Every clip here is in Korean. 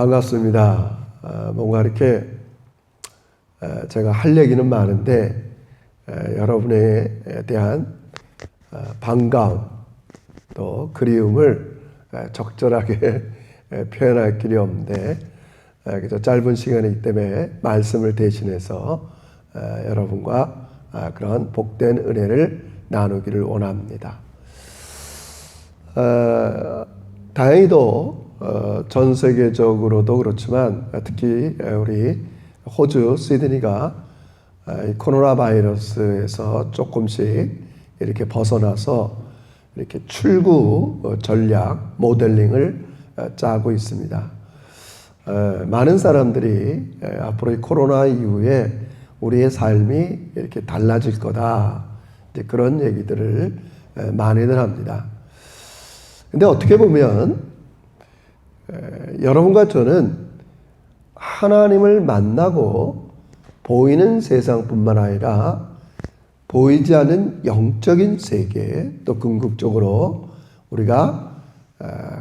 반갑습니다. 뭔가 이렇게 제가 할 얘기는 많은데 여러분에 대한 반가움 또 그리움을 적절하게 표현할 길이 없는데 그저 짧은 시간이기 때문에 말씀을 대신해서 여러분과 그런 복된 은혜를 나누기를 원합니다. 다행히도 전 세계적으로도 그렇지만 특히 우리 호주 시드니가 코로나 바이러스에서 조금씩 이렇게 벗어나서 이렇게 출구 전략 모델링을 짜고 있습니다. 많은 사람들이 앞으로 이 코로나 이후에 우리의 삶이 이렇게 달라질 거다, 이제 그런 얘기들을 많이들 합니다. 근데 어떻게 보면 여러분과 저는 하나님을 만나고 보이는 세상뿐만 아니라 보이지 않는 영적인 세계, 또 궁극적으로 우리가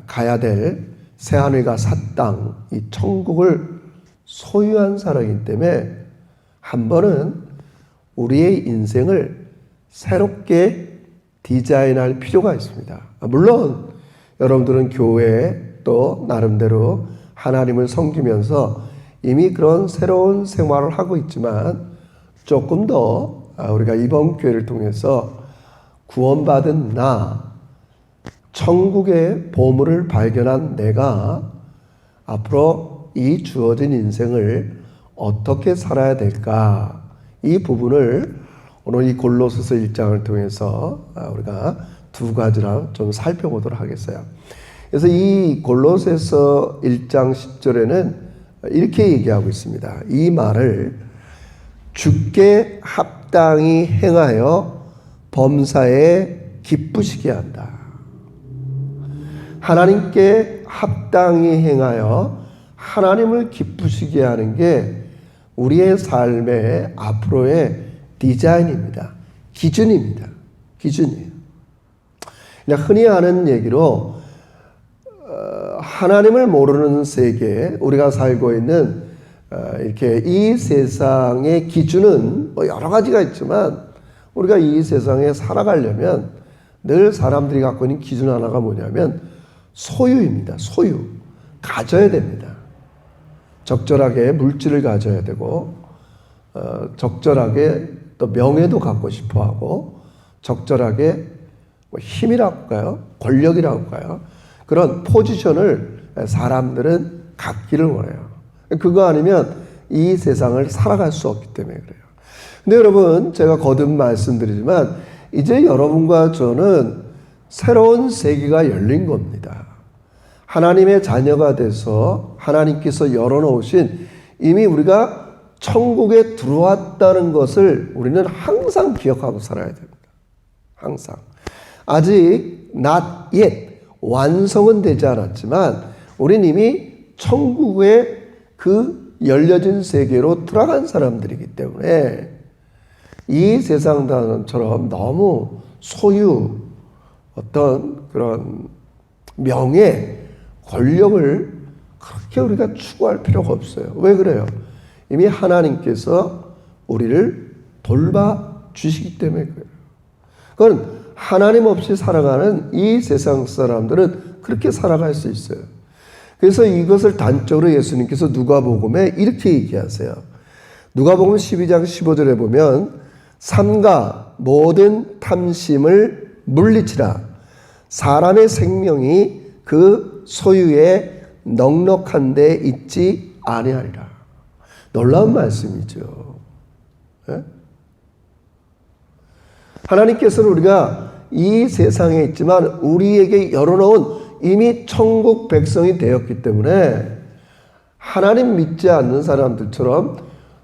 가야 될 새하늘과 새 땅, 이 천국을 소유한 사람이기 때문에 한 번은 우리의 인생을 새롭게 디자인할 필요가 있습니다. 물론 여러분들은 교회에 또 나름대로 하나님을 섬기면서 이미 그런 새로운 생활을 하고 있지만 조금 더 우리가 이번 교회를 통해서 구원받은 나, 천국의 보물을 발견한 내가 앞으로 이 주어진 인생을 어떻게 살아야 될까, 이 부분을 오늘 이 골로새서 1장을 통해서 우리가 두 가지랑 좀 살펴보도록 하겠어요. 그래서 이 골로새서 1장 10절에는 이렇게 얘기하고 있습니다. 이 말을 주께 합당히 행하여 범사에 기쁘시게 한다. 하나님께 합당히 행하여 하나님을 기쁘시게 하는 게 우리의 삶의 앞으로의 디자인입니다. 기준입니다. 기준이에요. 그냥 흔히 하는 얘기로 하나님을 모르는 세계, 우리가 살고 있는 이렇게 이 세상의 기준은 뭐 여러 가지가 있지만 우리가 이 세상에 살아가려면 늘 사람들이 갖고 있는 기준 하나가 뭐냐면 소유입니다. 소유. 가져야 됩니다. 적절하게 물질을 가져야 되고 적절하게 또 명예도 갖고 싶어 하고 적절하게 뭐 힘이라고 할까요? 권력이라고 할까요? 그런 포지션을 사람들은 갖기를 원해요. 그거 아니면 이 세상을 살아갈 수 없기 때문에 그래요. 근데 여러분, 제가 거듭 말씀드리지만 이제 여러분과 저는 새로운 세계가 열린 겁니다. 하나님의 자녀가 돼서 하나님께서 열어놓으신 이미 우리가 천국에 들어왔다는 것을 우리는 항상 기억하고 살아야 됩니다. 항상. 아직 not yet. 완성은 되지 않았지만 우리는 이미 천국의 그 열려진 세계로 들어간 사람들이기 때문에 이 세상처럼 너무 소유, 어떤 그런 명예, 권력을 그렇게 우리가 추구할 필요가 없어요. 왜 그래요? 이미 하나님께서 우리를 돌봐주시기 때문에 그래요. 그건 하나님 없이 살아가는 이 세상 사람들은 그렇게 살아갈 수 있어요. 그래서 이것을 단적으로 예수님께서 누가복음에 이렇게 얘기하세요. 누가복음 12장 15절에 보면 삼가 모든 탐심을 물리치라. 사람의 생명이 그 소유에 넉넉한 데 있지 아니하리라. 놀라운 말씀이죠. 네? 하나님께서는 우리가 이 세상에 있지만 우리에게 열어놓은 이미 천국 백성이 되었기 때문에 하나님 믿지 않는 사람들처럼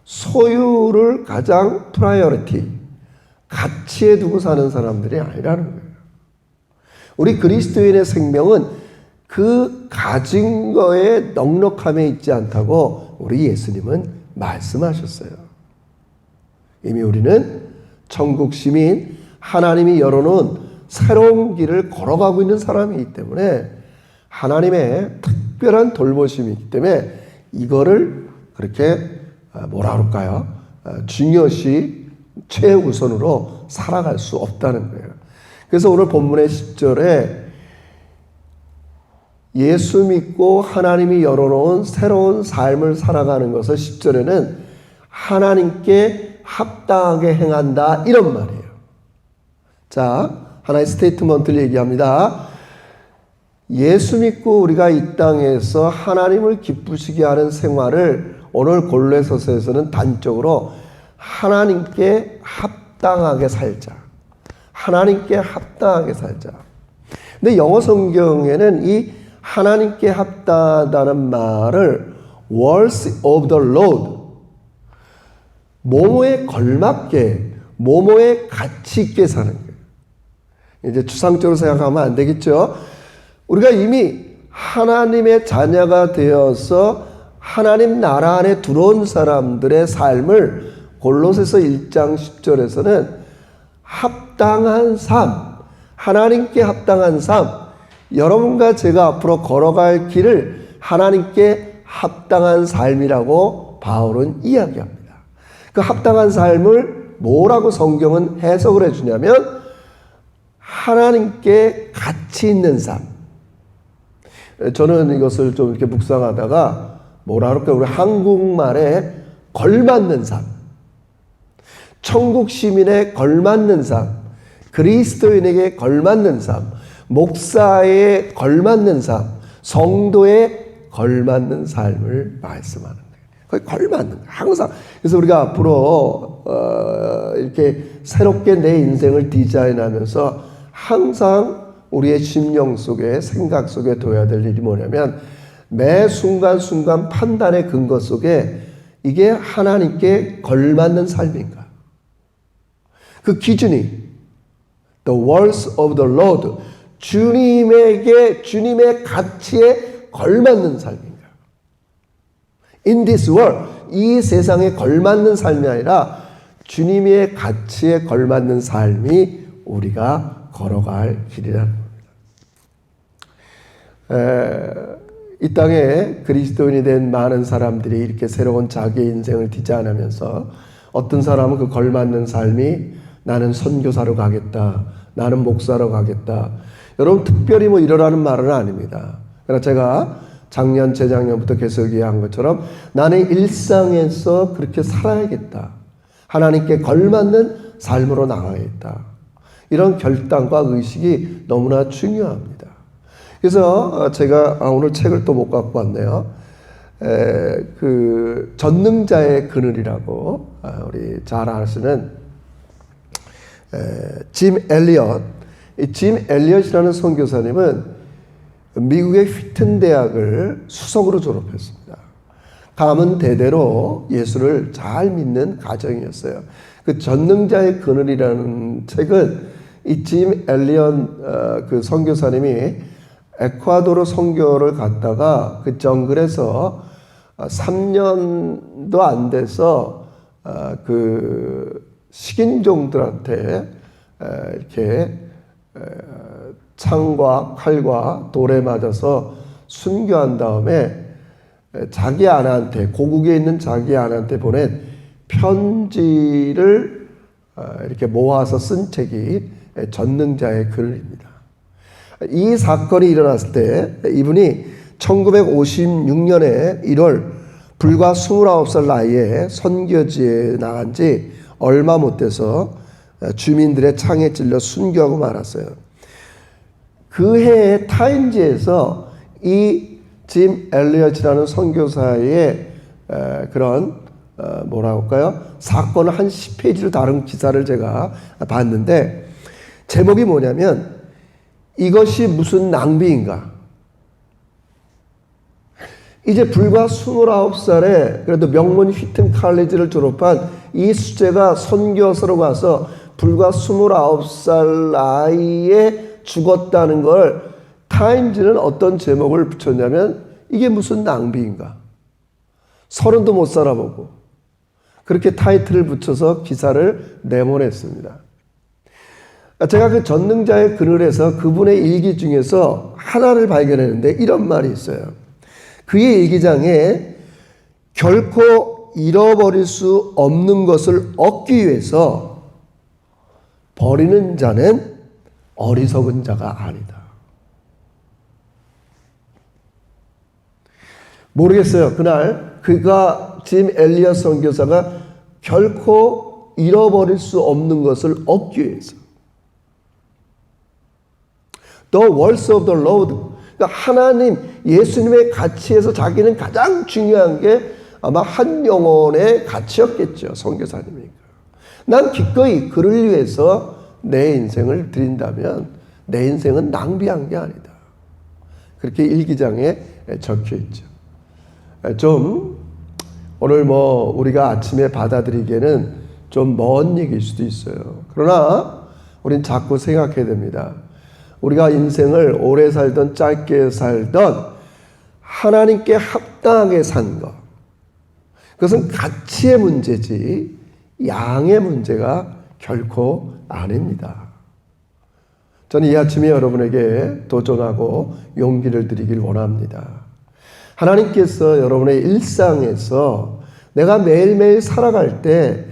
소유를 가장 프라이어리티, 가치에 두고 사는 사람들이 아니라는 거예요. 우리 그리스도인의 생명은 그 가진 거에 넉넉함에 있지 않다고 우리 예수님은 말씀하셨어요. 이미 우리는 천국 시민, 하나님이 열어놓은 새로운 길을 걸어가고 있는 사람이기 때문에 하나님의 특별한 돌보심이 있기 때문에 이거를 그렇게 뭐라 그럴까요? 중요시 최우선으로 살아갈 수 없다는 거예요. 그래서 오늘 본문의 10절에 예수 믿고 하나님이 열어놓은 새로운 삶을 살아가는 것을 10절에는 하나님께 합당하게 행한다 이런 말이에요. 자, 하나의 스테이트먼트를 얘기합니다. 예수 믿고 우리가 이 땅에서 하나님을 기쁘시게 하는 생활을 오늘 골로새서에서는 단적으로 하나님께 합당하게 살자. 하나님께 합당하게 살자. 근데 영어 성경에는 이 하나님께 합당하다는 말을 words of the Lord, 모모에 걸맞게, 모모에 가치 있게 사는 거예요. 이제 추상적으로 생각하면 안 되겠죠. 우리가 이미 하나님의 자녀가 되어서 하나님 나라 안에 들어온 사람들의 삶을 골로새서 1장 10절에서는 합당한 삶, 하나님께 합당한 삶, 여러분과 제가 앞으로 걸어갈 길을 하나님께 합당한 삶이라고 바울은 이야기합니다. 그 합당한 삶을 뭐라고 성경은 해석을 해주냐면 하나님께 가치 있는 삶. 저는 이것을 좀 이렇게 묵상하다가 뭐라 그럴까, 우리 한국말에 걸맞는 삶, 천국 시민에 걸맞는 삶, 그리스도인에게 걸맞는 삶, 목사에 걸맞는 삶, 성도에 걸맞는 삶을 말씀하는 거예요. 거의 걸맞는 거예요. 항상. 그래서 우리가 앞으로 이렇게 새롭게 내 인생을 디자인하면서 항상 우리의 심령 속에, 생각 속에 둬야 될 일이 뭐냐면 매 순간순간 판단의 근거 속에 이게 하나님께 걸맞는 삶인가. 그 기준이 The words of the Lord, 주님에게, 주님의 가치에 걸맞는 삶인가. In this world, 이 세상에 걸맞는 삶이 아니라 주님의 가치에 걸맞는 삶이 우리가 걸어갈 길이라는 겁니다. 이 땅에 그리스도인이 된 많은 사람들이 이렇게 새로운 자기 인생을 디자인하면서 어떤 사람은 그 걸맞는 삶이 나는 선교사로 가겠다, 나는 목사로 가겠다. 여러분 특별히 뭐 이러라는 말은 아닙니다. 그러나 제가 작년, 재작년부터 계속 얘기한 것처럼 나는 일상에서 그렇게 살아야겠다. 하나님께 걸맞는 삶으로 나가야겠다. 이런 결단과 의식이 너무나 중요합니다. 그래서 제가 오늘 책을 또 못 갖고 왔네요. 그 전능자의 그늘이라고 우리 잘 아시는 짐 엘리엇. 이 짐 엘리엇이라는 선교사님은 미국의 휘튼 대학을 수석으로 졸업했습니다. 가문 대대로 예수를 잘 믿는 가정이었어요. 그 전능자의 그늘이라는 책은 이 짐 엘리엇 그 선교사님이 에콰도르 선교를 갔다가 그 정글에서 3년도 안 돼서 그 식인종들한테 이렇게 창과 칼과 돌에 맞아서 순교한 다음에 자기 아내한테, 고국에 있는 자기 아내한테 보낸 편지를 이렇게 모아서 쓴 책이 전능자의 글입니다. 이 사건이 일어났을 때 이분이 1956년에 1월 불과 29살 나이에 선교지에 나간 지 얼마 못 돼서 주민들의 창에 찔려 순교하고 말았어요. 그 해에 타임지에서 이 짐 엘리엇이라는 선교사의 그런 뭐라고 할까요? 사건을 한 10페이지로 다룬 기사를 제가 봤는데 제목이 뭐냐면 이것이 무슨 낭비인가? 이제 불과 29살에 그래도 명문 휘튼 칼리지를 졸업한 이 수재가 선교사로 가서 불과 29살 나이에 죽었다는 걸 타임즈는 어떤 제목을 붙였냐면 이게 무슨 낭비인가? 30도 못 살아보고 그렇게 타이틀을 붙여서 기사를 내보냈습니다. 제가 그 전능자의 그늘에서 그분의 일기 중에서 하나를 발견했는데 이런 말이 있어요. 그의 일기장에 결코 잃어버릴 수 없는 것을 얻기 위해서 버리는 자는 어리석은 자가 아니다. 모르겠어요. 그날 그가 짐 엘리엇 선교사가 결코 잃어버릴 수 없는 것을 얻기 위해서 The words of the Lord, 그러니까 하나님 예수님의 가치에서 자기는 가장 중요한 게 아마 한 영혼의 가치였겠죠. 선교사님이니까. 난 기꺼이 그를 위해서 내 인생을 드린다면 내 인생은 낭비한 게 아니다. 그렇게 일기장에 적혀 있죠. 좀 오늘 우리가 아침에 받아들이기에는 좀 먼 얘기일 수도 있어요. 그러나 우린 자꾸 생각해야 됩니다. 우리가 인생을 오래 살던 짧게 살던 하나님께 합당하게 산 것, 그것은 가치의 문제지 양의 문제가 결코 아닙니다. 저는 이 아침에 여러분에게 도전하고 용기를 드리길 원합니다. 하나님께서 여러분의 일상에서 내가 매일매일 살아갈 때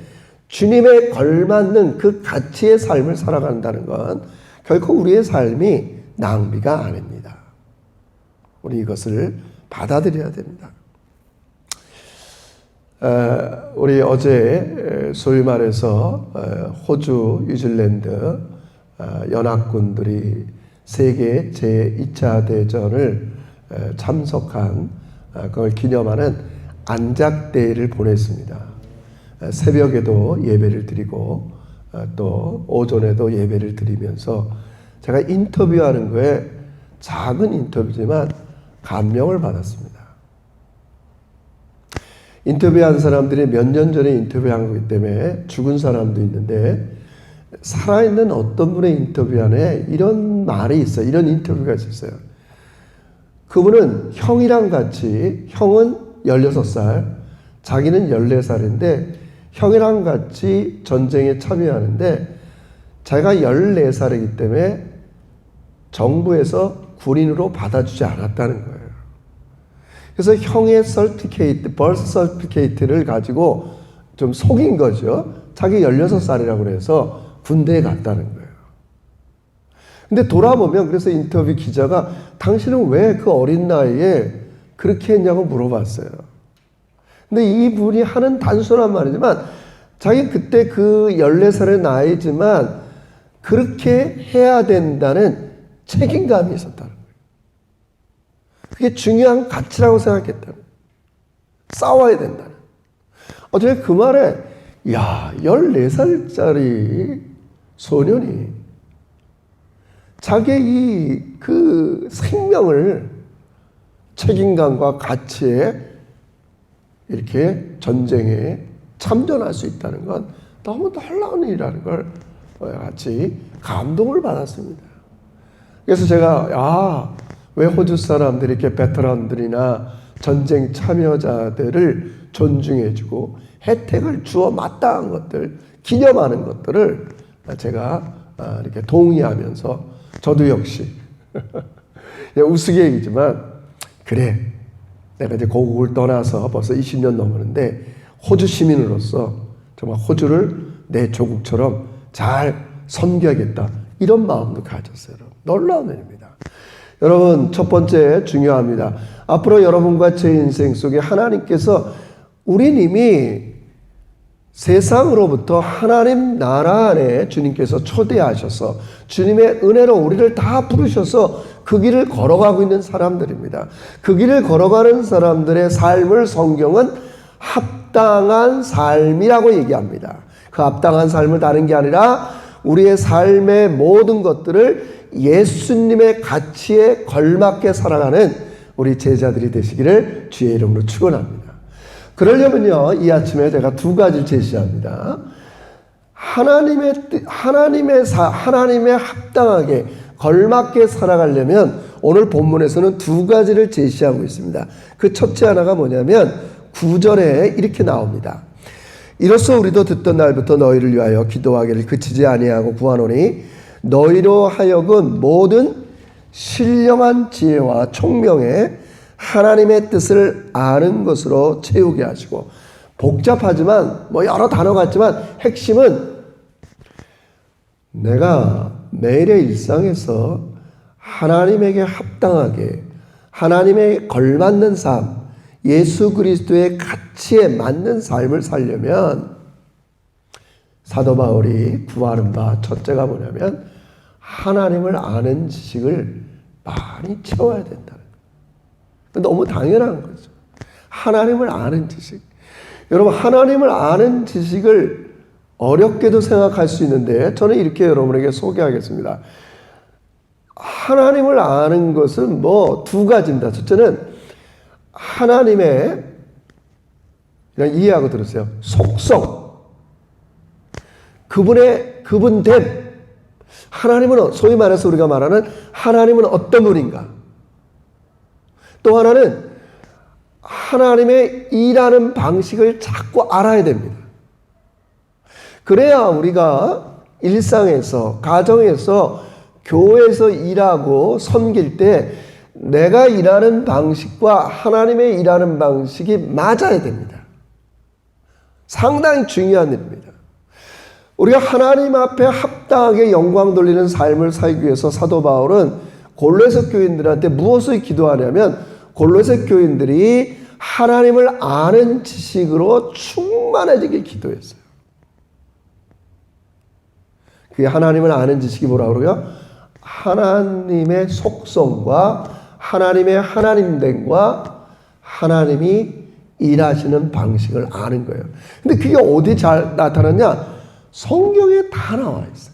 주님에 걸맞는 그 가치의 삶을 살아간다는 건 결코 우리의 삶이 낭비가 아닙니다. 우리 이것을 받아들여야 됩니다. 우리 어제 소위 말해서 호주, 뉴질랜드 연합군들이 세계 제2차 대전을 참석한 그걸 기념하는 안작대회를 보냈습니다. 새벽에도 예배를 드리고 또 오전에도 예배를 드리면서 제가 인터뷰하는 거에 작은 인터뷰지만 감명을 받았습니다. 인터뷰한 사람들이 몇 년 전에 인터뷰한 거기 때문에 죽은 사람도 있는데 살아있는 어떤 분의 인터뷰 안에 이런 말이 있어요. 이런 인터뷰가 있었어요. 그분은 형이랑 같이, 형은 16살, 자기는 14살인데 형이랑 같이 전쟁에 참여하는데 자기가 14살이기 때문에 정부에서 군인으로 받아주지 않았다는 거예요. 그래서 형의 서티피케이트, 벌스 서티피케이트를 가지고 좀 속인 거죠. 자기 16살이라고 그래서 군대에 갔다는 거예요. 근데 돌아보면 그래서 인터뷰 기자가 당신은 왜 그 어린 나이에 그렇게 했냐고 물어봤어요. 근데 이분이 하는 단순한 말이지만 자기 그때 그 14살의 나이지만 그렇게 해야 된다는 책임감이 있었다는 거예요. 그게 중요한 가치라고 생각했다는 거예요. 싸워야 된다는. 어떻게 그 말에 14살짜리 소년이 자기의 그 생명을 책임감과 가치에 이렇게 전쟁에 참전할 수 있다는 건 너무 놀라운 일이라는 걸 같이 감동을 받았습니다. 그래서 제가 왜 호주 사람들이 이렇게 베테랑들이나 전쟁 참여자들을 존중해주고 혜택을 주어 마땅한 것들, 기념하는 것들을 제가 이렇게 동의하면서 저도 역시 우스갯얘기지만 그래, 내가 이제 고국을 떠나서 벌써 20년 넘었는데 호주 시민으로서 정말 호주를 내 조국처럼 잘 섬겨야겠다, 이런 마음도 가졌어요. 놀라운 일입니다. 여러분, 첫 번째 중요합니다. 앞으로 여러분과 제 인생 속에 하나님께서 우린 이미 세상으로부터 하나님 나라 안에 주님께서 초대하셔서 주님의 은혜로 우리를 다 부르셔서 그 길을 걸어가고 있는 사람들입니다. 그 길을 걸어가는 사람들의 삶을 성경은 합당한 삶이라고 얘기합니다. 그 합당한 삶을 다른 게 아니라 우리의 삶의 모든 것들을 예수님의 가치에 걸맞게 살아가는 우리 제자들이 되시기를 주의 이름으로 축원합니다. 그러려면요, 이 아침에 제가 두 가지를 제시합니다. 하나님에 합당하게 걸맞게 살아가려면 오늘 본문에서는 두 가지를 제시하고 있습니다. 그 첫째 하나가 뭐냐면 9절에 이렇게 나옵니다. 이로써 우리도 듣던 날부터 너희를 위하여 기도하기를 그치지 아니하고 구하노니 너희로 하여금 모든 신령한 지혜와 총명에 하나님의 뜻을 아는 것으로 채우게 하시고, 복잡하지만 여러 단어가 있지만 핵심은 내가 매일의 일상에서 하나님에게 합당하게 하나님에 걸맞는 삶, 예수 그리스도의 가치에 맞는 삶을 살려면 사도 바울이 구하는 바 첫째가 뭐냐면 하나님을 아는 지식을 많이 채워야 된다는 거예요. 너무 당연한 거죠. 하나님을 아는 지식. 여러분, 하나님을 아는 지식을 어렵게도 생각할 수 있는데 저는 이렇게 여러분에게 소개하겠습니다. 하나님을 아는 것은 두 가지입니다. 첫째는 하나님의, 그냥 이해하고 들으세요. 속성. 그분됨. 하나님은, 소위 말해서 우리가 말하는 하나님은 어떤 분인가. 또 하나는 하나님의 일하는 방식을 자꾸 알아야 됩니다. 그래야 우리가 일상에서, 가정에서, 교회에서 일하고 섬길 때 내가 일하는 방식과 하나님의 일하는 방식이 맞아야 됩니다. 상당히 중요한 일입니다. 우리가 하나님 앞에 합당하게 영광 돌리는 삶을 살기 위해서 사도 바울은 골로새 교인들한테 무엇을 기도하냐면 골로새 교인들이 하나님을 아는 지식으로 충만해지길 기도했어요. 그게 하나님을 아는 지식이 뭐라고 그러고요? 하나님의 속성과 하나님의 하나님됨과 하나님이 일하시는 방식을 아는 거예요. 근데 그게 어디 잘 나타났냐? 성경에 다 나와 있어요.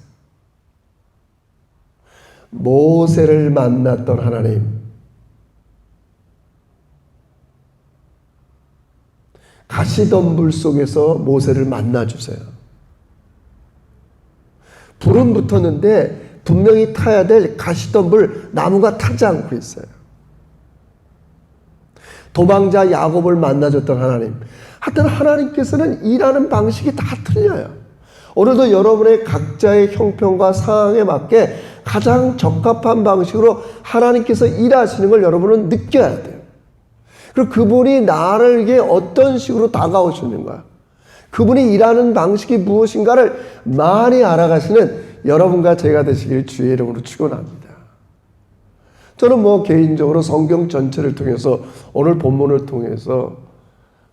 모세를 만났던 하나님, 가시던 불 속에서 모세를 만나주세요. 불은 붙었는데 분명히 타야 될 가시던 불 나무가 타지 않고 있어요. 도망자 야곱을 만나줬던 하나님. 하여튼 하나님께서는 일하는 방식이 다 틀려요. 오늘도 여러분의 각자의 형편과 상황에 맞게 가장 적합한 방식으로 하나님께서 일하시는 걸 여러분은 느껴야 돼요. 그리고 그분이 나에게 어떤 식으로 다가오시는가, 그분이 일하는 방식이 무엇인가를 많이 알아가시는 여러분과 제가 되시길 주의 이름으로 축원합니다. 저는 개인적으로 성경 전체를 통해서 오늘 본문을 통해서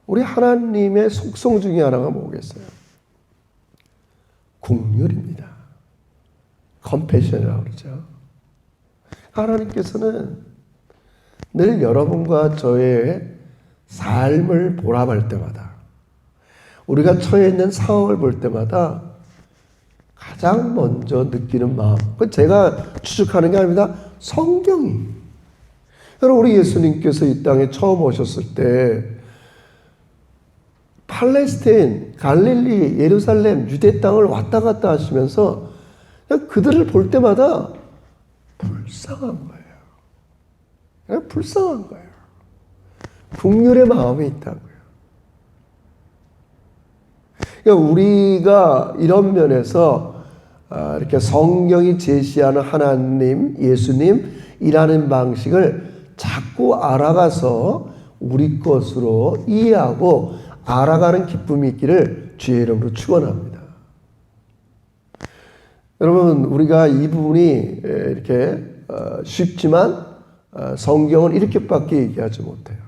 우리 하나님의 속성 중에 하나가 뭐겠어요? 긍휼입니다. 컴패션이라고 그러죠. 하나님께서는 늘 여러분과 저의 삶을 보라볼 때마다, 우리가 처해 있는 상황을 볼 때마다 가장 먼저 느끼는 마음, 그건 제가 추측하는 게 아닙니다. 성경이. 여러분, 우리 예수님께서 이 땅에 처음 오셨을 때 팔레스타인, 갈릴리, 예루살렘, 유대 땅을 왔다 갔다 하시면서 그들을 볼 때마다 불쌍한 거예요. 그냥 불쌍한 거예요. 긍휼의 마음이 있다고요. 그러니까 우리가 이런 면에서 이렇게 성경이 제시하는 하나님, 예수님 일하는 방식을 자꾸 알아가서 우리 것으로 이해하고 알아가는 기쁨이 있기를 주의 이름으로 축원합니다. 여러분, 우리가 이 부분이 이렇게 쉽지만 성경은 이렇게밖에 얘기하지 못해요.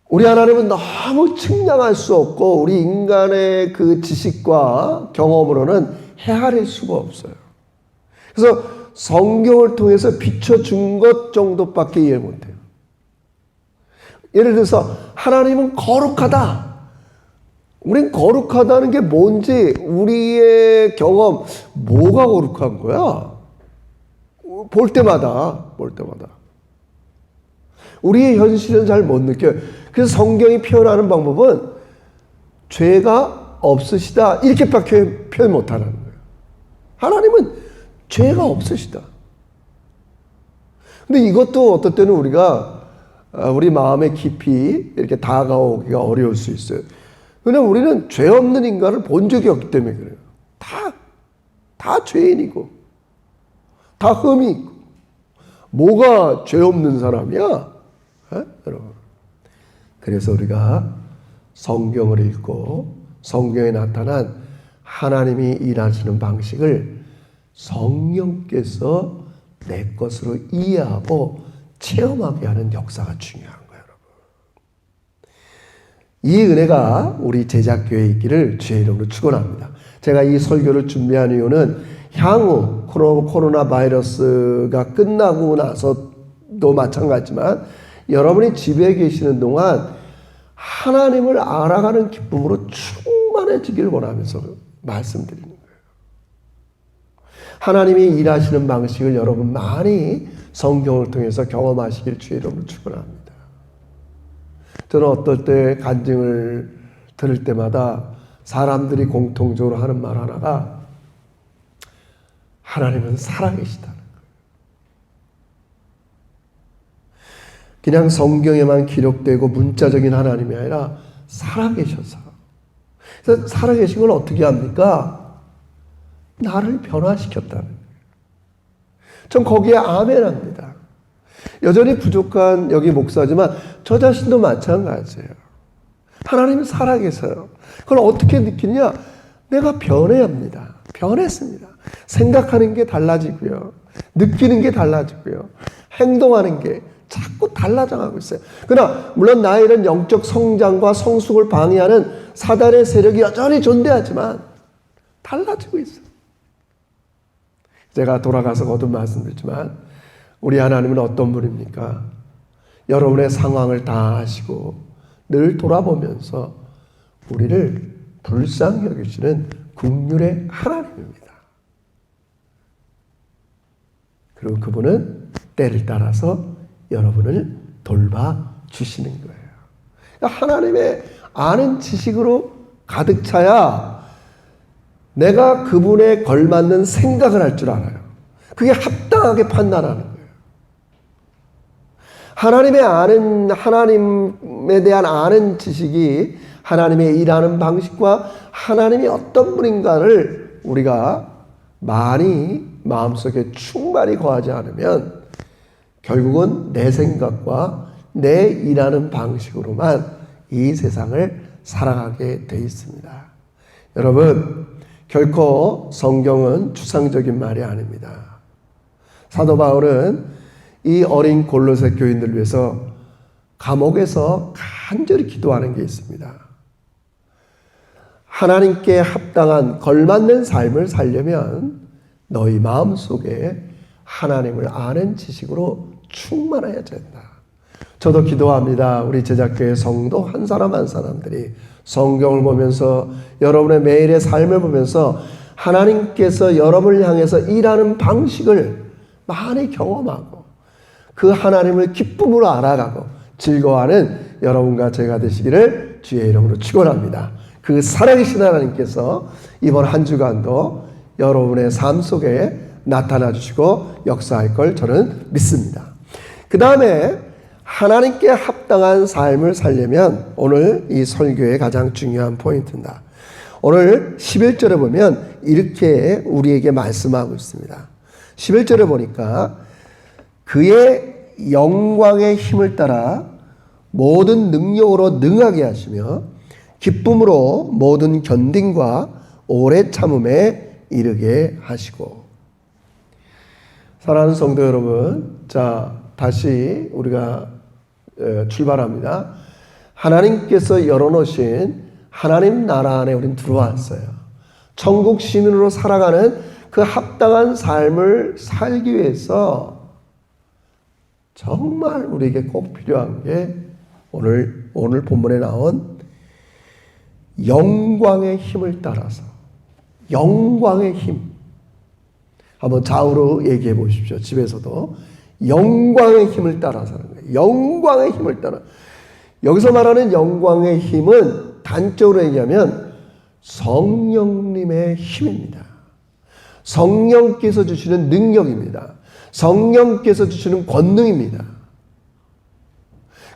우리 하나님은 너무 측량할 수 없고 우리 인간의 그 지식과 경험으로는 헤아릴 수가 없어요. 그래서 성경을 통해서 비춰준 것 정도밖에 이해 못해요. 예를 들어서 하나님은 거룩하다. 우린 거룩하다는 게 뭔지 우리의 경험, 뭐가 거룩한 거야? 볼 때마다. 우리의 현실은 잘 못 느껴요. 그래서 성경이 표현하는 방법은 죄가 없으시다 이렇게밖에 표현 못하는 거예요. 하나님은 죄가 없으시다. 근데 이것도 어떨 때는 우리 마음에 깊이 이렇게 다가오기가 어려울 수 있어요. 왜냐하면 우리는 죄 없는 인간을 본 적이 없기 때문에 그래요. 다 죄인이고 다 흠이 있고 뭐가 죄 없는 사람이야? 여러분. 그래서 우리가 성경을 읽고 성경에 나타난 하나님이 일하시는 방식을 성령께서 내 것으로 이해하고 체험하게 하는 역사가 중요한 거예요, 여러분. 이 은혜가 우리 제작교회에 있기를 주의 이름으로 축원합니다. 제가 이 설교를 준비한 이유는 향후 코로나 바이러스가 끝나고 나서도 마찬가지지만 여러분이 집에 계시는 동안 하나님을 알아가는 기쁨으로 충만해지길 원하면서 말씀드리는 거예요. 하나님이 일하시는 방식을 여러분 많이 성경을 통해서 경험하시길 주의 이름으로 축원합니다. 저는 어떨 때 간증을 들을 때마다 사람들이 공통적으로 하는 말 하나가 하나님은 살아계시다는 거예요. 그냥 성경에만 기록되고 문자적인 하나님이 아니라 살아계셔서. 그래서 살아계신 걸 어떻게 합니까? 나를 변화시켰다는 거예요. 전 거기에 아멘합니다. 여전히 부족한 여기 목사지만 저 자신도 마찬가지예요. 하나님은 살아계세요. 그걸 어떻게 느끼냐? 내가 변해야 합니다. 변했습니다. 생각하는 게 달라지고요. 느끼는 게 달라지고요. 행동하는 게 자꾸 달라져가고 있어요. 그러나 물론 나의 이런 영적 성장과 성숙을 방해하는 사단의 세력이 여전히 존재하지만 달라지고 있어요. 제가 돌아가서 거듭 말씀드리지만 우리 하나님은 어떤 분입니까? 여러분의 상황을 다 아시고 늘 돌아보면서 우리를 불쌍히 여기시는 긍휼의 하나님입니다. 그리고 그분은 때를 따라서 여러분을 돌봐주시는 거예요. 그러니까 하나님의 아는 지식으로 가득 차야 내가 그분에 걸맞는 생각을 할 줄 알아요. 그게 합당하게 판단하는 거예요. 하나님에 대한 아는 지식이 하나님의 일하는 방식과 하나님이 어떤 분인가를 우리가 많이 마음속에 충만히 거하지 않으면 결국은 내 생각과 내 일하는 방식으로만 이 세상을 살아가게 돼 있습니다. 여러분, 결코 성경은 추상적인 말이 아닙니다. 사도 바울은 이 어린 골로새 교인들을 위해서 감옥에서 간절히 기도하는 게 있습니다. 하나님께 합당한 걸맞는 삶을 살려면 너희 마음속에 하나님을 아는 지식으로 충만해야 된다. 저도 기도합니다. 우리 제작교회 성도 한 사람 한 사람들이 성경을 보면서 여러분의 매일의 삶을 보면서 하나님께서 여러분을 향해서 일하는 방식을 많이 경험하고 그 하나님을 기쁨으로 알아가고 즐거워하는 여러분과 제가 되시기를 주의 이름으로 축원합니다. 그 살아계신 하나님께서 이번 한 주간도 여러분의 삶 속에 나타나 주시고 역사할 걸 저는 믿습니다. 그 다음에 하나님께 합당한 삶을 살려면 오늘 이 설교의 가장 중요한 포인트입니다. 오늘 11절에 보면 이렇게 우리에게 말씀하고 있습니다. 11절에 보니까 그의 영광의 힘을 따라 모든 능력으로 능하게 하시며 기쁨으로 모든 견딘과 오래 참음에 이르게 하시고. 사랑하는 성도 여러분, 자 다시 우리가 출발합니다. 하나님께서 열어놓으신 하나님 나라 안에 우린 들어왔어요. 천국 시민으로 살아가는 그 합당한 삶을 살기 위해서 정말 우리에게 꼭 필요한 게 오늘 본문에 나온 영광의 힘을 따라서, 영광의 힘. 한번 좌우로 얘기해 보십시오. 집에서도 영광의 힘을 따라서 하는 거예요. 영광의 힘을 따라. 여기서 말하는 영광의 힘은 단적으로 얘기하면 성령님의 힘입니다. 성령께서 주시는 능력입니다. 성령께서 주시는 권능입니다.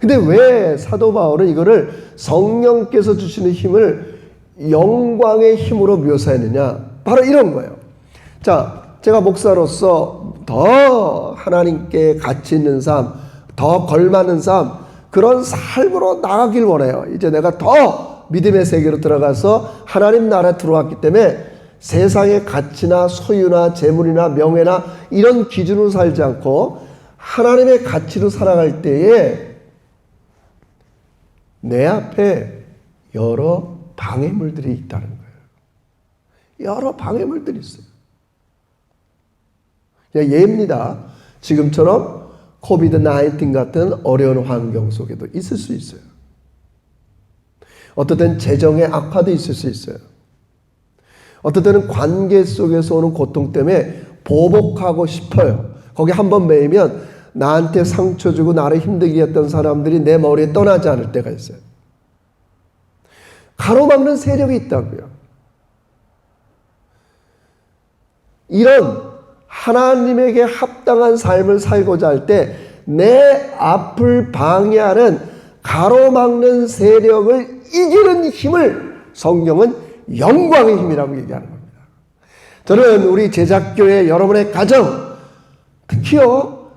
근데 왜 사도 바울은 이거를 성령께서 주시는 힘을 영광의 힘으로 묘사했느냐? 바로 이런 거예요. 자, 제가 목사로서 더 하나님께 가치 있는 삶, 더 걸맞는 삶, 그런 삶으로 나가길 원해요. 이제 내가 더 믿음의 세계로 들어가서 하나님 나라에 들어왔기 때문에 세상의 가치나 소유나 재물이나 명예나 이런 기준으로 살지 않고 하나님의 가치로 살아갈 때에 내 앞에 여러 방해물들이 있다는 거예요. 여러 방해물들이 있어요. 그냥 예입니다. 지금처럼 코비드-19 같은 어려운 환경 속에도 있을 수 있어요. 어떨 땐 재정의 악화도 있을 수 있어요. 어떨 때는 관계 속에서 오는 고통 때문에 보복하고 싶어요. 거기 한번 매이면 나한테 상처 주고 나를 힘들게 했던 사람들이 내 머리에 떠나지 않을 때가 있어요. 가로막는 세력이 있다고요. 이런 하나님에게 합당한 삶을 살고자 할 때 내 앞을 방해하는 가로막는 세력을 이기는 힘을 성경은 영광의 힘이라고 얘기하는 겁니다. 저는 우리 제작교회 여러분의 가정, 특히요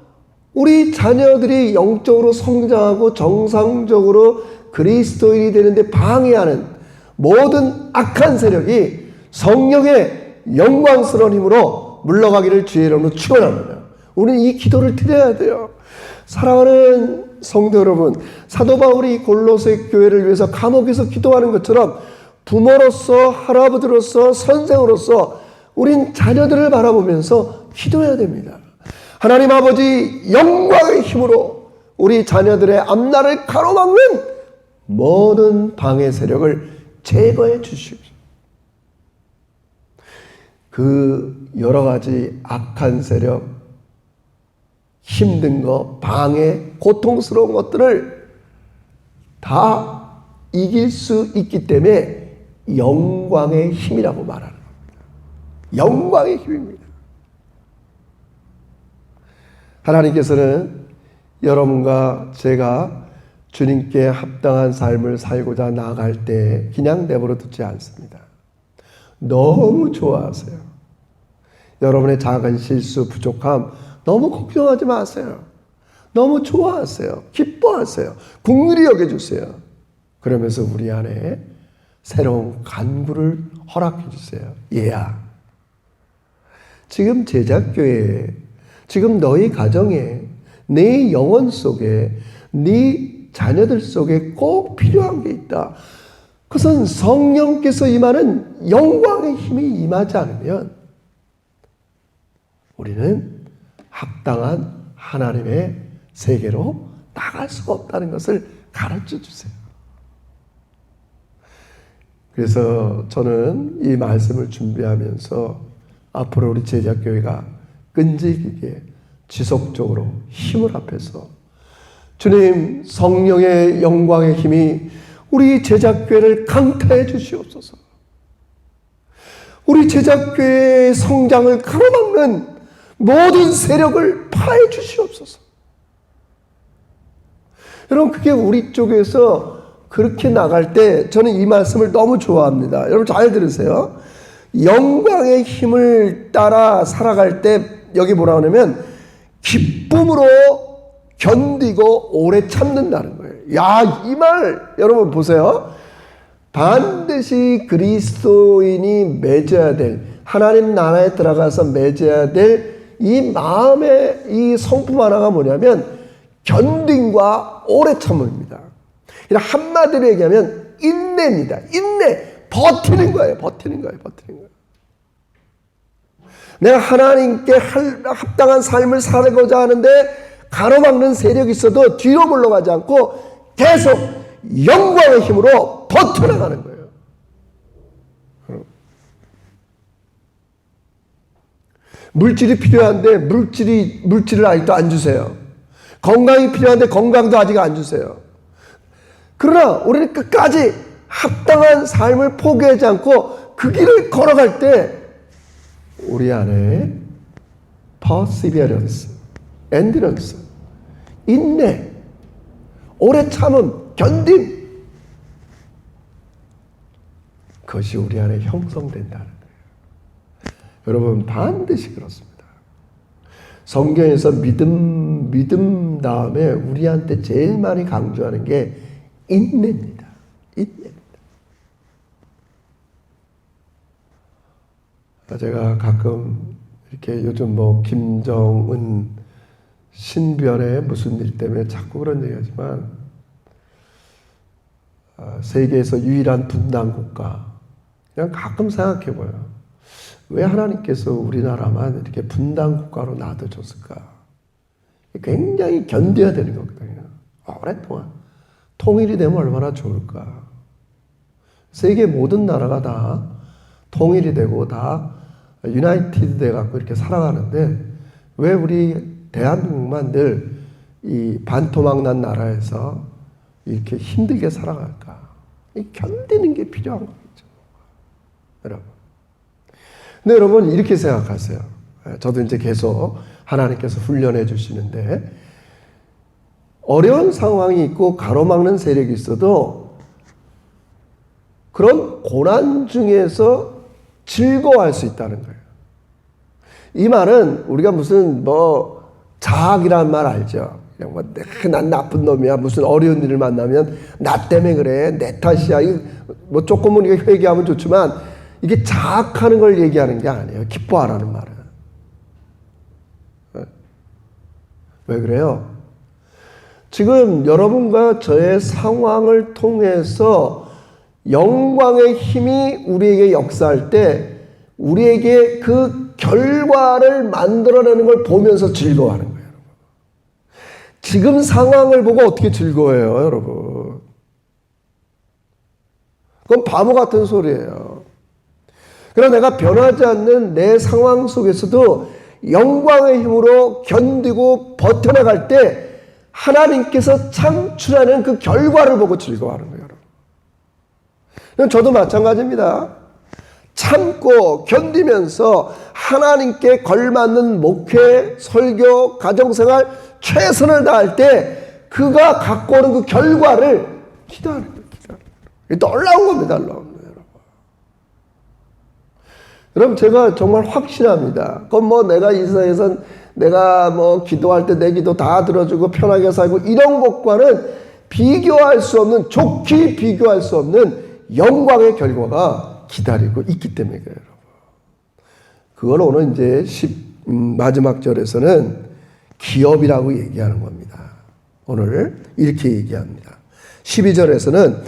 우리 자녀들이 영적으로 성장하고 정상적으로 그리스도인이 되는데 방해하는 모든 악한 세력이 성령의 영광스러운 힘으로 물러가기를 주의 이름으로 축원합니다. 우리는 이 기도를 드려야 돼요. 사랑하는 성도 여러분, 사도 바울이 골로새 교회를 위해서 감옥에서 기도하는 것처럼 부모로서, 할아버지로서, 선생으로서 우린 자녀들을 바라보면서 기도해야 됩니다. 하나님 아버지 영광의 힘으로 우리 자녀들의 앞날을 가로막는 모든 방해 세력을 제거해 주십시오. 그 여러 가지 악한 세력, 힘든 것, 방해, 고통스러운 것들을 다 이길 수 있기 때문에 영광의 힘이라고 말하는 겁니다. 영광의 힘입니다. 하나님께서는 여러분과 제가 주님께 합당한 삶을 살고자 나아갈 때 그냥 내버려 두지 않습니다. 너무 좋아하세요. 여러분의 작은 실수, 부족함 너무 걱정하지 마세요. 너무 좋아하세요. 기뻐하세요. 긍휼히 여겨주세요. 그러면서 우리 안에 새로운 간구를 허락해 주세요. 얘야, 지금 제작교회에, 지금 너희 가정에, 네 영혼 속에, 네 자녀들 속에 꼭 필요한 게 있다. 그것은 성령께서 임하는 영광의 힘이 임하지 않으면 우리는 합당한 하나님의 세계로 나갈 수가 없다는 것을 가르쳐 주세요. 그래서 저는 이 말씀을 준비하면서 앞으로 우리 제작교회가 끈질기게 지속적으로 힘을 합해서 주님 성령의 영광의 힘이 우리 제작교회를 강타해 주시옵소서. 우리 제작교회의 성장을 가로막는 모든 세력을 파해 주시옵소서. 여러분, 그게 우리 쪽에서 그렇게 나갈 때 저는 이 말씀을 너무 좋아합니다. 여러분 잘 들으세요. 영광의 힘을 따라 살아갈 때 여기 뭐라 하냐면 기쁨으로 견디고 오래 참는다는 거예요. 야, 이 말 여러분 보세요. 반드시 그리스도인이 맺어야 될, 하나님 나라에 들어가서 맺어야 될 이 마음의 이 성품 하나가 뭐냐면 견딤과 오래 참음입니다. 한마디로 얘기하면 인내입니다. 인내, 버티는 거예요. 버티는 거예요. 버티는 거예요. 내가 하나님께 합당한 삶을 살고자 하는데 가로막는 세력이 있어도 뒤로 물러가지 않고 계속 영광의 힘으로 버텨나가는 거예요. 물질이 필요한데 물질을 아직도 안 주세요. 건강이 필요한데 건강도 아직 안 주세요. 그러나 우리는 끝까지 합당한 삶을 포기하지 않고 그 길을 걸어갈 때 우리 안에 perseverance, endurance, 인내, 오래 참음, 견딤, 그것이 우리 안에 형성된다는 거예요. 여러분 반드시 그렇습니다. 성경에서 믿음 다음에 우리한테 제일 많이 강조하는 게 인내입니다. 인내입니다. 제가 가끔 이렇게 요즘 김정은 신변에 무슨 일 때문에 자꾸 그런 얘기하지만 세계에서 유일한 분단 국가, 그냥 가끔 생각해봐요. 왜 하나님께서 우리나라만 이렇게 분단 국가로 놔둬줬을까? 굉장히 견뎌야 되는 거거든요. 오랫동안 통일이 되면 얼마나 좋을까? 세계 모든 나라가 다 통일이 되고 다 유나이티드 돼갖고 이렇게 살아가는데 왜 우리 대한민국만 늘 이 반토막난 나라에서 이렇게 힘들게 살아갈까? 견디는 게 필요한 거겠죠, 여러분. 근데 여러분 이렇게 생각하세요. 저도 이제 계속 하나님께서 훈련해 주시는데 어려운 상황이 있고 가로막는 세력이 있어도 그런 고난 중에서 즐거워할 수 있다는 거예요. 이 말은 우리가 무슨 자학이라는 말 알죠? 그냥 난 나쁜 놈이야. 무슨 어려운 일을 만나면 나 때문에 그래. 내 탓이야. 조금은 우리가 회개하면 좋지만 이게 자학하는 걸 얘기하는 게 아니에요. 기뻐하라는 말은. 왜 그래요? 지금 여러분과 저의 상황을 통해서 영광의 힘이 우리에게 역사할 때 우리에게 그 결과를 만들어내는 걸 보면서 즐거워하는 거예요. 지금 상황을 보고 어떻게 즐거워해요, 여러분? 그건 바보 같은 소리예요. 그러나 내가 변하지 않는 내 상황 속에서도 영광의 힘으로 견디고 버텨나갈 때 하나님께서 창출하는 그 결과를 보고 즐거워하는 거예요, 여러분. 저도 마찬가지입니다. 참고 견디면서 하나님께 걸맞는 목회, 설교, 가정생활 최선을 다할 때 그가 갖고 오는 그 결과를 기도하는 거예요. 놀라운 겁니다. 놀라운 거예요, 여러분. 여러분 제가 정말 확신합니다. 그건 내가 이 세상에선 내가 기도할 때 내 기도 다 들어주고 편하게 살고 이런 것과는 비교할 수 없는, 좋게 비교할 수 없는 영광의 결과가 기다리고 있기 때문에 그래요, 여러분. 그걸 오늘 이제 마지막 절에서는 기업이라고 얘기하는 겁니다. 오늘 이렇게 얘기합니다. 12절에서는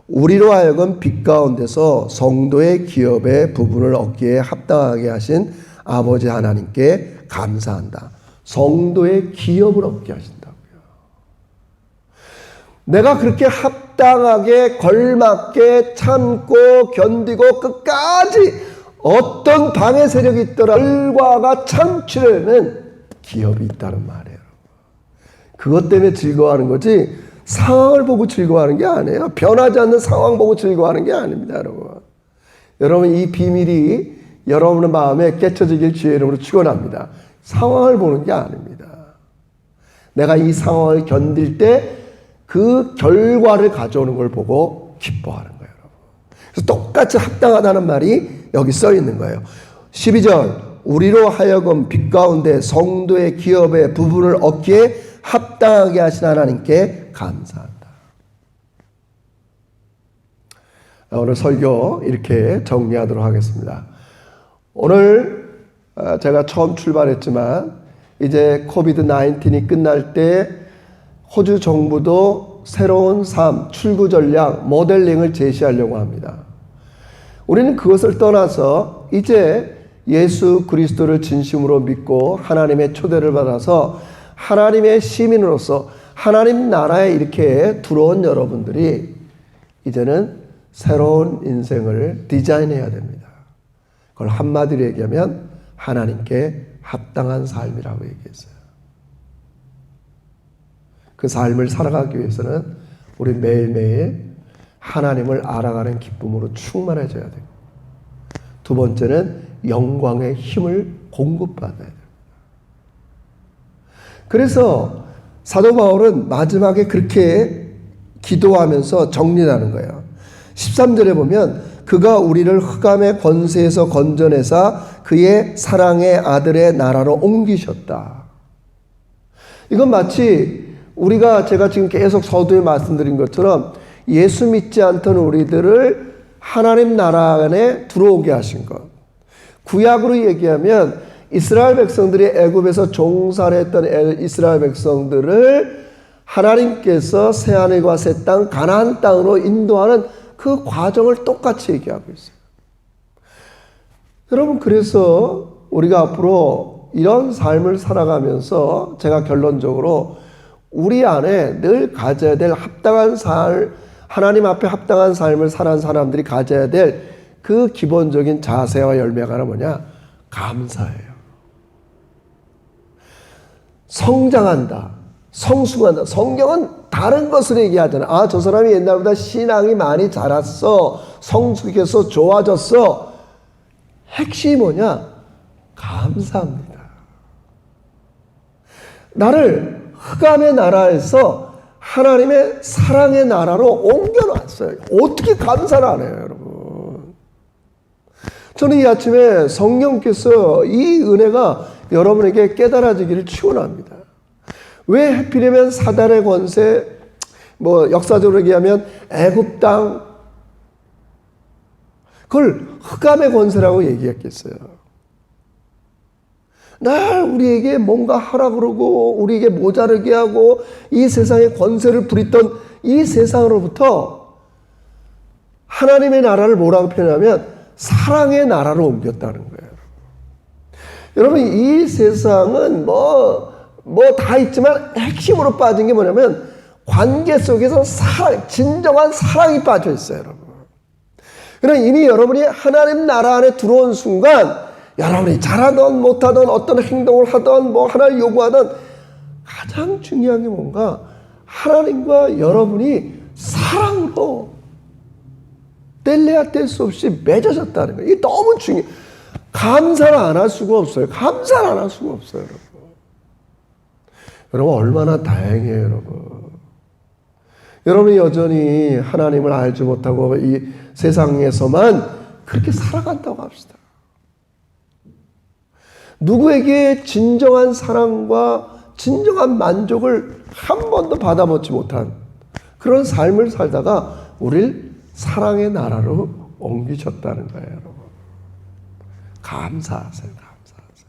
우리로 하여금 빛 가운데서 성도의 기업의 부분을 얻기에 합당하게 하신 아버지 하나님께 감사한다. 성도의 기업을 얻게 하신다고요. 내가 그렇게 합당하게 걸맞게 참고 견디고 끝까지 어떤 방해 세력이 있더라 결과가 창출해내는 기업이 있다는 말이에요. 그것 때문에 즐거워하는 거지 상황을 보고 즐거워하는 게 아니에요. 변하지 않는 상황 보고 즐거워하는 게 아닙니다, 여러분. 여러분 이 비밀이 여러분의 마음에 깨쳐지길 주의 이름으로 축원합니다. 상황을 보는 게 아닙니다. 내가 이 상황을 견딜 때 그 결과를 가져오는 걸 보고 기뻐하는 거예요, 여러분. 그래서 똑같이 합당하다는 말이 여기 써 있는 거예요. 12절 우리로 하여금 빛 가운데 성도의 기업의 부분을 얻기에 합당하게 하신 하나님께 감사한다. 오늘 설교 이렇게 정리하도록 하겠습니다. 오늘 제가 처음 출발했지만 이제 코비드 19이 끝날 때 호주 정부도 새로운 삶, 출구 전략, 모델링을 제시하려고 합니다. 우리는 그것을 떠나서 이제 예수 그리스도를 진심으로 믿고 하나님의 초대를 받아서 하나님의 시민으로서 하나님 나라에 이렇게 들어온 여러분들이 이제는 새로운 인생을 디자인해야 됩니다. 그걸 한마디로 얘기하면 하나님께 합당한 삶이라고 얘기했어요. 그 삶을 살아가기 위해서는 우리 매일매일 하나님을 알아가는 기쁨으로 충만해져야 됩니다. 두 번째는 영광의 힘을 공급받아야 됩니다. 그래서 사도 바울은 마지막에 그렇게 기도하면서 정리하는 거예요. 13절에 보면 그가 우리를 흑암의 권세에서 건져내사 그의 사랑의 아들의 나라로 옮기셨다. 이건 마치 제가 지금 계속 서두에 말씀드린 것처럼 예수 믿지 않던 우리들을 하나님 나라 안에 들어오게 하신 것. 구약으로 얘기하면 이스라엘 백성들이 애굽에서 종살이했던 이스라엘 백성들을 하나님께서 새하늘과 새 땅 가나안 땅으로 인도하는 그 과정을 똑같이 얘기하고 있어요. 여러분, 그래서 우리가 앞으로 이런 삶을 살아가면서 제가 결론적으로 우리 안에 늘 가져야 될 합당한 삶, 하나님 앞에 합당한 삶을 사는 사람들이 가져야 될 그 기본적인 자세와 열매가 하나 뭐냐? 감사예요. 성장한다. 성숙한다. 성경은 다른 것을 얘기하잖아. 아, 저 사람이 옛날보다 신앙이 많이 자랐어. 성숙해서 좋아졌어. 핵심이 뭐냐? 감사합니다. 나를 흑암의 나라에서 하나님의 사랑의 나라로 옮겨놨어요. 어떻게 감사를 안 해요, 여러분? 저는 이 아침에 성령께서 이 은혜가 여러분에게 깨달아지기를 축원합니다. 왜 하필이면 사단의 권세, 역사적으로 얘기하면 애굽 땅, 그걸 흑암의 권세라고 얘기했겠어요. 날 우리에게 뭔가 하라 그러고 우리에게 모자르게 하고 이 세상의 권세를 부렸던 이 세상으로부터 하나님의 나라를 뭐라고 표현하면 사랑의 나라로 옮겼다는 거예요. 여러분, 이 세상은 다 있지만 핵심으로 빠진 게 뭐냐면 관계 속에서 진정한 사랑이 빠져 있어요, 여러분. 그러나 이미 여러분이 하나님 나라 안에 들어온 순간 여러분이 잘하던 못하던 어떤 행동을 하던 하나를 요구하던 가장 중요한 게 뭔가 하나님과 여러분이 사랑으로 뗄래야 뗄 수 없이 맺어졌다는 거예요. 이게 너무 중요해요. 감사를 안 할 수가 없어요. 감사를 안 할 수가 없어요, 여러분. 여러분, 얼마나 다행이에요, 여러분. 여러분이 여전히 하나님을 알지 못하고 이 세상에서만 그렇게 살아간다고 합시다. 누구에게 진정한 사랑과 진정한 만족을 한 번도 받아보지 못한 그런 삶을 살다가 우리를 사랑의 나라로 옮기셨다는 거예요, 여러분. 감사하세요, 감사하세요.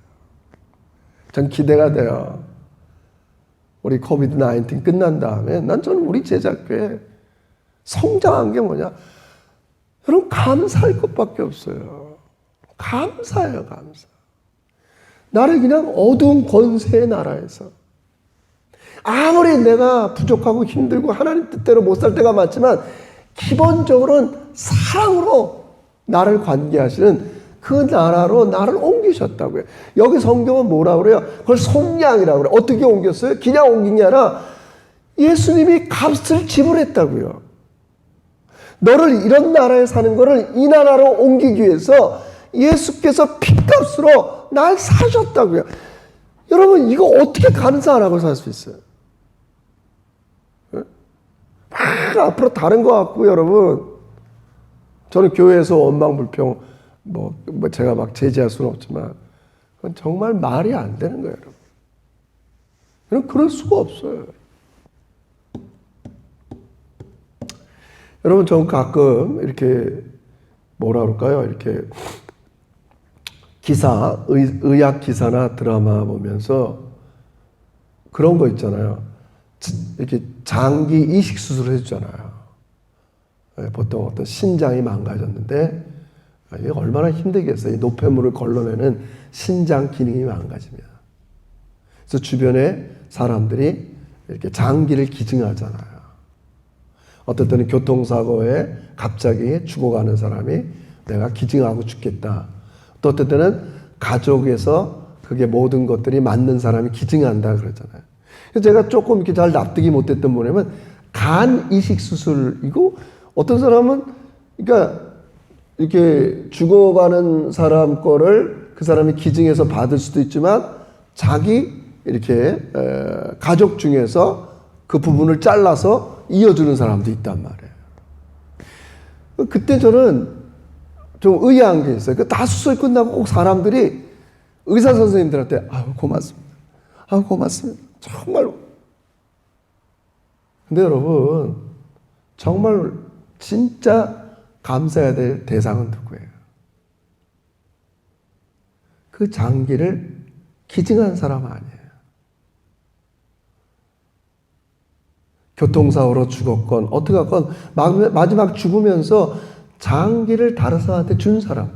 전 기대가 돼요. 우리 코비드-19 끝난 다음에 저는 우리 제자교회 성장한 게 뭐냐? 여러분, 감사할 것밖에 없어요. 감사해요, 감사. 나를 그냥 어두운 권세의 나라에서 아무리 내가 부족하고 힘들고 하나님 뜻대로 못 살 때가 많지만 기본적으로는 사랑으로 나를 관계하시는 그 나라로 나를 옮기셨다고요. 여기 성경은 뭐라고 그래요? 그걸 속량이라고 그래요. 어떻게 옮겼어요? 그냥 옮긴 게 아니라 예수님이 값을 지불했다고요. 너를 이런 나라에 사는 거를 이 나라로 옮기기 위해서 예수께서 핏값으로 날 사셨다고요. 여러분, 이거 어떻게 감사 안 하고 살 수 있어요? 앞으로 다른 거 같고, 여러분. 저는 교회에서 원망불평, 제가 막 제지할 수는 없지만, 그건 정말 말이 안 되는 거예요, 여러분. 여러분, 그럴 수가 없어요. 여러분, 저는 가끔 이렇게, 뭐라 그럴까요? 이렇게, 의학 기사나 드라마 보면서 그런 거 있잖아요. 이렇게 장기 이식 수술을 해주잖아요. 보통 어떤 신장이 망가졌는데 이게 얼마나 힘들겠어요. 이 노폐물을 걸러내는 신장 기능이 망가집니다. 그래서 주변에 사람들이 이렇게 장기를 기증하잖아요. 어떨 때는 교통사고에 갑자기 죽어가는 사람이 내가 기증하고 죽겠다. 또 어떨 때는 가족에서 그게 모든 것들이 맞는 사람이 기증한다 그러잖아요. 그래서 제가 조금 이렇게 잘 납득이 못했던 뭐냐면 간 이식 수술이고 어떤 사람은 그러니까 이렇게 죽어가는 사람 거를 그 사람이 기증해서 받을 수도 있지만 자기 이렇게 가족 중에서 그 부분을 잘라서 이어주는 사람도 있단 말이에요. 그때 저는 좀 의아한 게 있어요. 그 다 수술 끝나고 꼭 사람들이 의사 선생님들한테 아유 고맙습니다. 아유 고맙습니다. 정말. 근데 여러분 정말 진짜 감사해야 될 대상은 누구예요? 그 장기를 기증한 사람 아니에요. 교통사고로 죽었건 어떻게 했건 마지막 죽으면서 장기를 다른 사람한테 준 사람.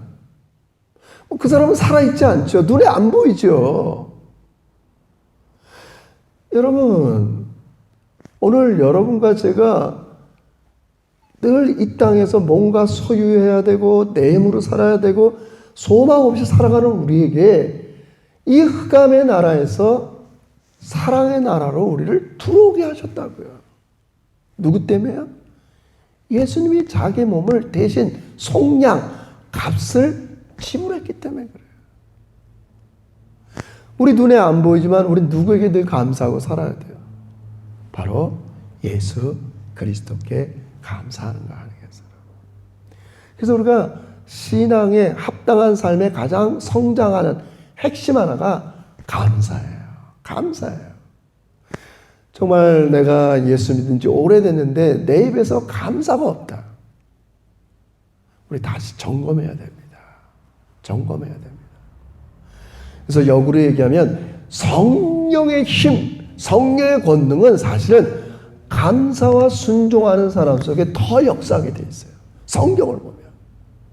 그 사람은 살아있지 않죠. 눈에 안 보이죠. 여러분, 오늘 여러분과 제가 늘 이 땅에서 뭔가 소유해야 되고 내 힘으로 살아야 되고 소망 없이 살아가는 우리에게 이 흑암의 나라에서 사랑의 나라로 우리를 들어오게 하셨다고요. 누구 때문에요? 예수님이 자기 몸을 대신 속량, 값을 지불했기 때문에 그래요. 우리 눈에 안 보이지만 우리 누구에게 늘 감사하고 살아야 돼요. 바로 예수 그리스도께 감사하는 거 아니겠어요? 그래서 우리가 신앙에 합당한 삶에 가장 성장하는 핵심 하나가 감사예요. 감사예요. 정말 내가 예수 믿은 지 오래됐는데 내 입에서 감사가 없다. 우리 다시 점검해야 됩니다. 점검해야 됩니다. 그래서 역으로 얘기하면 성령의 힘, 성령의 권능은 사실은 감사와 순종하는 사람 속에 더 역사하게 돼 있어요. 성경을 보면.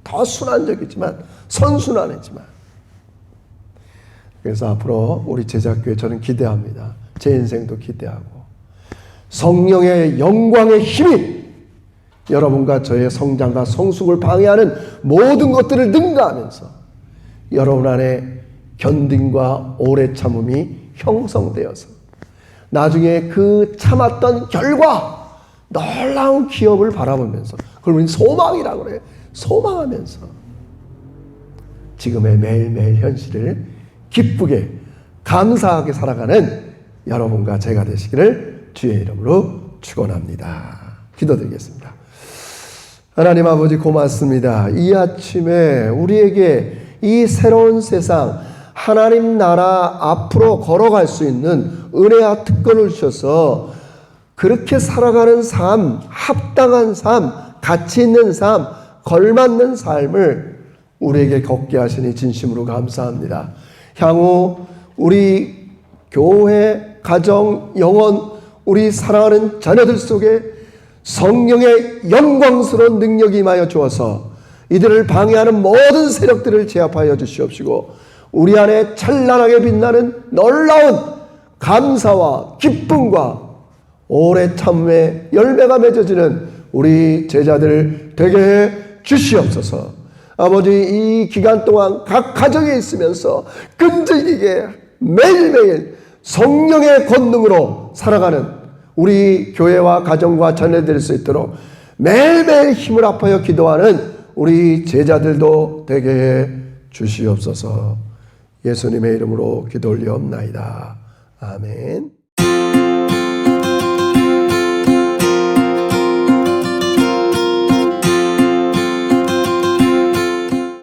더 순환적이지만 선순환이지만. 그래서 앞으로 우리 제자교회 저는 기대합니다. 제 인생도 기대하고 성령의 영광의 힘이 여러분과 저의 성장과 성숙을 방해하는 모든 것들을 능가하면서 여러분 안에 견딘과 오래 참음이 형성되어서 나중에 그 참았던 결과 놀라운 기업을 바라보면서 그걸 우리는 소망이라고 그래요. 소망하면서 지금의 매일매일 현실을 기쁘게 감사하게 살아가는 여러분과 제가 되시기를 주의 이름으로 축원합니다. 기도드리겠습니다. 하나님 아버지 고맙습니다. 이 아침에 우리에게 이 새로운 세상 하나님 나라 앞으로 걸어갈 수 있는 은혜와 특권을 주셔서 그렇게 살아가는 삶, 합당한 삶, 가치 있는 삶, 걸맞는 삶을 우리에게 걷게 하시니 진심으로 감사합니다. 향후 우리 교회, 가정, 영혼, 우리 사랑하는 자녀들 속에 성령의 영광스러운 능력이 임하여 주어서 이들을 방해하는 모든 세력들을 제압하여 주시옵시고 우리 안에 찬란하게 빛나는 놀라운 감사와 기쁨과 오래 참음의 열매가 맺어지는 우리 제자들 되게 해 주시옵소서. 아버지 이 기간 동안 각 가정에 있으면서 끈질기게 매일매일 성령의 권능으로 살아가는 우리 교회와 가정과 자녀들 될 수 있도록 매일매일 힘을 합하여 기도하는 우리 제자들도 되게 해 주시옵소서. 예수님의 이름으로 기도 올리옵나이다. 아멘.